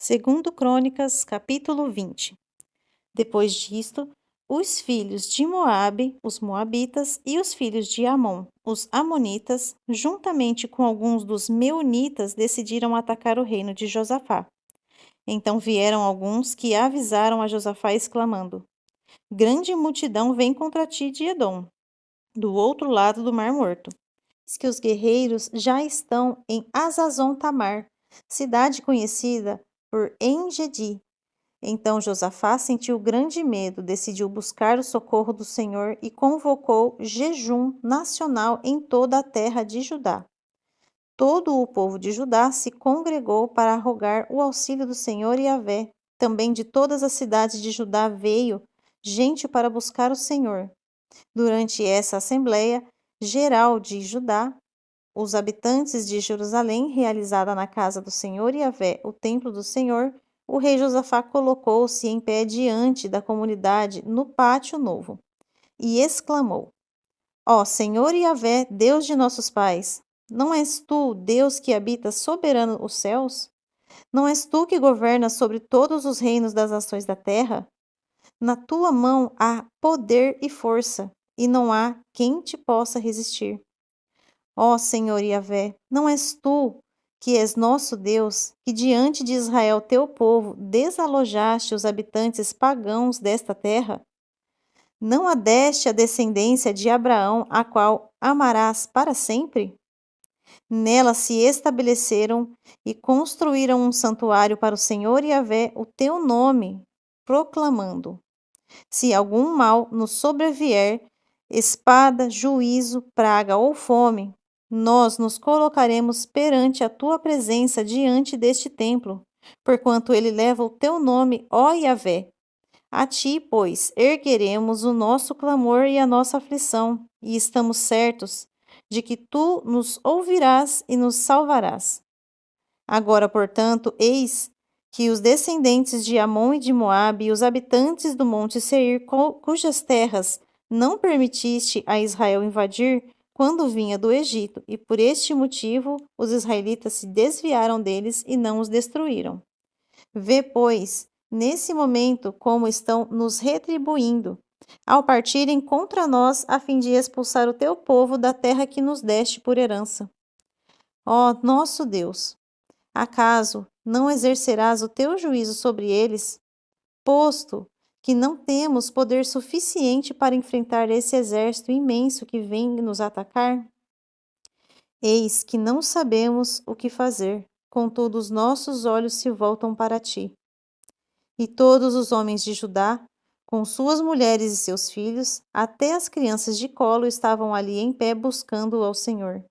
Segundo Crônicas, capítulo 20. Depois disto, os filhos de Moabe, os moabitas, e os filhos de Amon, os amonitas, juntamente com alguns dos meunitas, decidiram atacar o reino de Josafá. Então vieram alguns que avisaram a Josafá, exclamando: Grande multidão vem contra ti de Edom, do outro lado do Mar Morto. Diz que os guerreiros já estão em Hazazon-Tamar, cidade conhecida por En-Gedi. Então Josafá sentiu grande medo, decidiu buscar o socorro do Senhor e convocou jejum nacional em toda a terra de Judá. Todo o povo de Judá se congregou para rogar o auxílio do Senhor Yahvé. Também de todas as cidades de Judá veio gente para buscar o Senhor. Durante essa assembleia geral de Judá, os habitantes de Jerusalém, realizada na casa do Senhor Yahvé, o templo do Senhor, o rei Josafá colocou-se em pé diante da comunidade no pátio novo e exclamou: Ó Senhor Yahvé, Deus de nossos pais, não és tu, Deus que habita soberano os céus? Não és tu que governas sobre todos os reinos das nações da terra? Na tua mão há poder e força, e não há quem te possa resistir. Ó Senhor Yahvé, não és tu, que és nosso Deus, que diante de Israel teu povo desalojaste os habitantes pagãos desta terra? Não adeste a descendência de Abraão, a qual amarás para sempre? Nela se estabeleceram e construíram um santuário para o Senhor Yahvé, o teu nome, proclamando: Se algum mal nos sobrevier, espada, juízo, praga ou fome, nós nos colocaremos perante a tua presença diante deste templo, porquanto ele leva o teu nome, ó Yahvé. A ti, pois, ergueremos o nosso clamor e a nossa aflição, e estamos certos de que tu nos ouvirás e nos salvarás. Agora, portanto, eis que os descendentes de Amon e de Moabe e os habitantes do monte Seir, cujas terras não permitiste a Israel invadir quando vinha do Egito, e por este motivo os israelitas se desviaram deles e não os destruíram. Vê, pois, nesse momento como estão nos retribuindo, ao partirem contra nós a fim de expulsar o teu povo da terra que nos deste por herança. Ó nosso Deus, acaso não exercerás o teu juízo sobre eles, posto que não temos poder suficiente para enfrentar esse exército imenso que vem nos atacar? Eis que não sabemos o que fazer, contudo os nossos olhos se voltam para ti. E todos os homens de Judá, com suas mulheres e seus filhos, até as crianças de colo, estavam ali em pé buscando ao Senhor.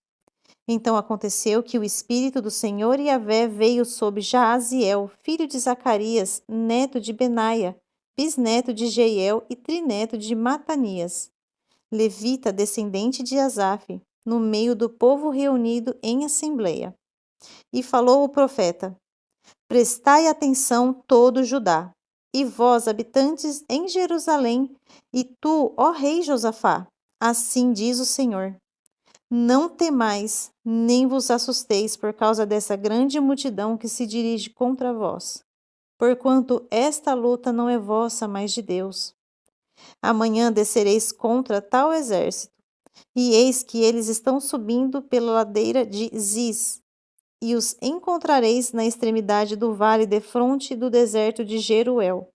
Então aconteceu que o Espírito do Senhor Yahvé veio sobre Jaaziel, filho de Zacarias, neto de Benaia, bisneto de Jeiel e trineto de Matanias, levita descendente de Asaf, no meio do povo reunido em assembleia. E falou o profeta: Prestai atenção, todo Judá, e vós, habitantes em Jerusalém, e tu, ó rei Josafá, assim diz o Senhor: Não temais, nem vos assusteis por causa dessa grande multidão que se dirige contra vós, porquanto esta luta não é vossa, mas de Deus. Amanhã descereis contra tal exército, e eis que eles estão subindo pela ladeira de Ziz, e os encontrareis na extremidade do vale defronte do deserto de Jeruel.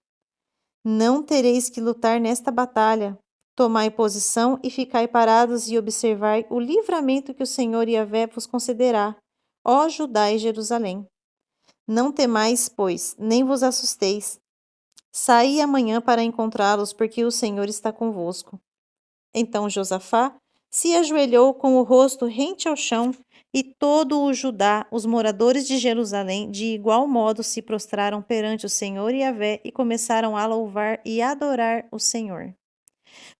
Não tereis que lutar nesta batalha. Tomai posição e ficai parados e observai o livramento que o Senhor Yahvé vos concederá, ó Judá e Jerusalém. Não temais, pois, nem vos assusteis. Saí amanhã para encontrá-los, porque o Senhor está convosco. Então Josafá se ajoelhou com o rosto rente ao chão, e todo o Judá, os moradores de Jerusalém, de igual modo se prostraram perante o Senhor Yahvé e começaram a louvar e adorar o Senhor.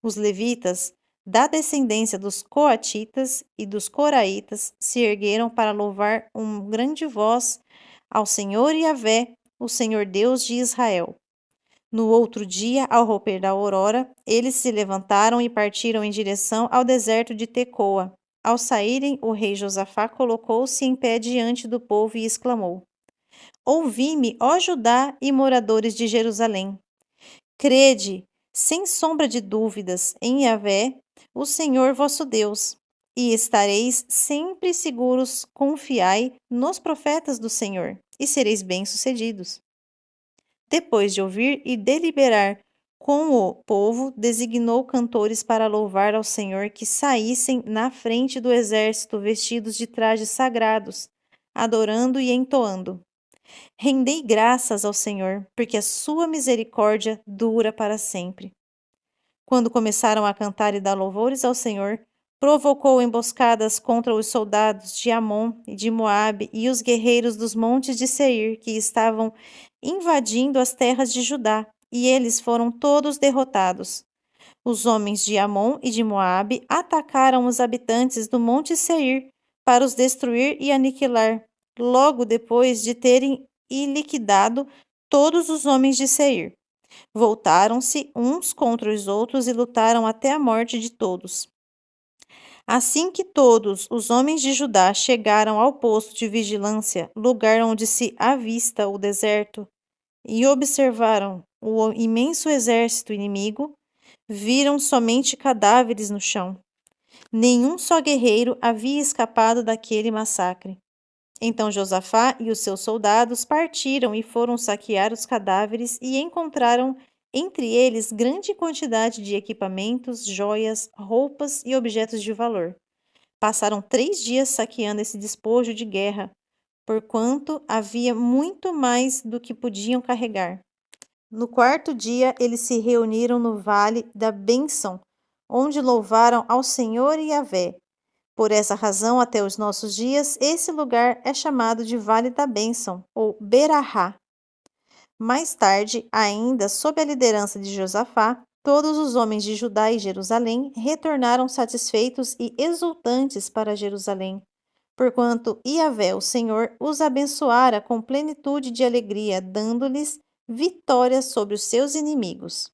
Os levitas, da descendência dos coatitas e dos coraitas, se ergueram para louvar um grande voz ao Senhor Yahvé, o Senhor Deus de Israel. No outro dia, ao romper da aurora, eles se levantaram e partiram em direção ao deserto de Tecoa. Ao saírem, o rei Josafá colocou-se em pé diante do povo e exclamou: ouvi-me, ó Judá e moradores de Jerusalém. Crede, sem sombra de dúvidas, em Yahvé, o Senhor vosso Deus, e estareis sempre seguros. Confiai nos profetas do Senhor, e sereis bem-sucedidos. Depois de ouvir e deliberar com o povo, designou cantores para louvar ao Senhor que saíssem na frente do exército vestidos de trajes sagrados, adorando e entoando: Rendei graças ao Senhor, porque a sua misericórdia dura para sempre. Quando começaram a cantar e dar louvores ao Senhor, provocou emboscadas contra os soldados de Amon e de Moabe e os guerreiros dos montes de Seir, que estavam invadindo as terras de Judá, e eles foram todos derrotados. Os homens de Amon e de Moabe atacaram os habitantes do monte Seir para os destruir e aniquilar, logo depois de terem liquidado todos os homens de Seir. Voltaram-se uns contra os outros e lutaram até a morte de todos. Assim que todos os homens de Judá chegaram ao posto de vigilância, lugar onde se avista o deserto, e observaram o imenso exército inimigo, viram somente cadáveres no chão. Nenhum só guerreiro havia escapado daquele massacre. Então Josafá e os seus soldados partiram e foram saquear os cadáveres e encontraram entre eles grande quantidade de equipamentos, joias, roupas e objetos de valor. Passaram 3 dias saqueando esse despojo de guerra, porquanto havia muito mais do que podiam carregar. No 4º dia, eles se reuniram no Vale da Bênção, onde louvaram ao Senhor e Yahvé. Por essa razão, até os nossos dias, esse lugar é chamado de Vale da Bênção, ou Berahá. Mais tarde, ainda sob a liderança de Josafá, todos os homens de Judá e Jerusalém retornaram satisfeitos e exultantes para Jerusalém, porquanto Yahvé, o Senhor, os abençoara com plenitude de alegria, dando-lhes vitória sobre os seus inimigos.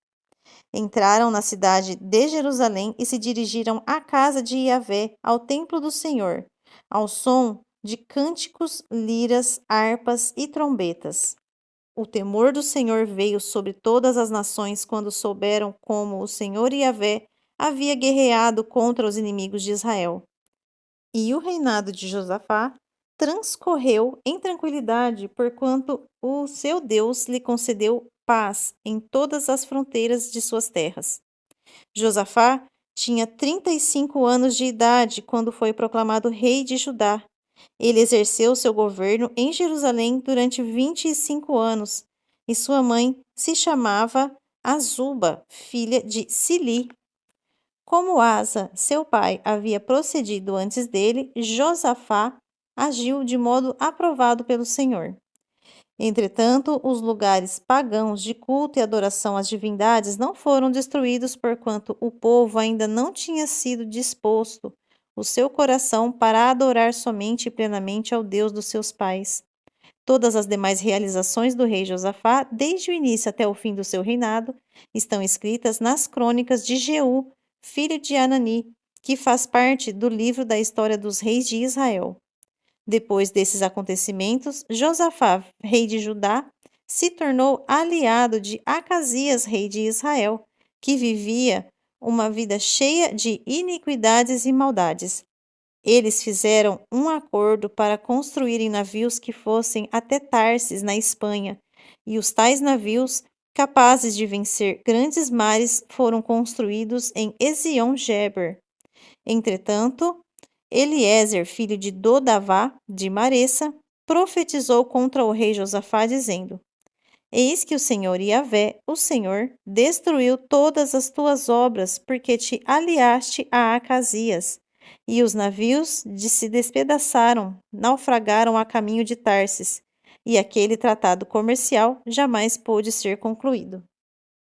Entraram na cidade de Jerusalém e se dirigiram à casa de Yahvé, ao templo do Senhor, ao som de cânticos, liras, harpas e trombetas. O temor do Senhor veio sobre todas as nações quando souberam como o Senhor Yahvé havia guerreado contra os inimigos de Israel. E o reinado de Josafá transcorreu em tranquilidade, porquanto o seu Deus lhe concedeu paz em todas as fronteiras de suas terras. Josafá tinha 35 anos de idade quando foi proclamado rei de Judá. Ele exerceu seu governo em Jerusalém durante 25 anos, e sua mãe se chamava Azuba, filha de Sili. Como Asa, seu pai, havia procedido antes dele, Josafá agiu de modo aprovado pelo Senhor. Entretanto, os lugares pagãos de culto e adoração às divindades não foram destruídos, porquanto o povo ainda não tinha sido disposto o seu coração para adorar somente e plenamente ao Deus dos seus pais. Todas as demais realizações do rei Josafá, desde o início até o fim do seu reinado, estão escritas nas crônicas de Jeú, filho de Anani, que faz parte do livro da história dos reis de Israel. Depois desses acontecimentos, Josafá, rei de Judá, se tornou aliado de Acasias, rei de Israel, que vivia uma vida cheia de iniquidades e maldades. Eles fizeram um acordo para construírem navios que fossem até Tarsis, na Espanha, e os tais navios, capazes de vencer grandes mares, foram construídos em Ezion-Geber. Entretanto, Eliezer, filho de Dodavá, de Maressa, profetizou contra o rei Josafá, dizendo: Eis que o Senhor Yahvé, o Senhor, destruiu todas as tuas obras, porque te aliaste a Acasias. E os navios se despedaçaram, naufragaram a caminho de Tarsis, e aquele tratado comercial jamais pôde ser concluído.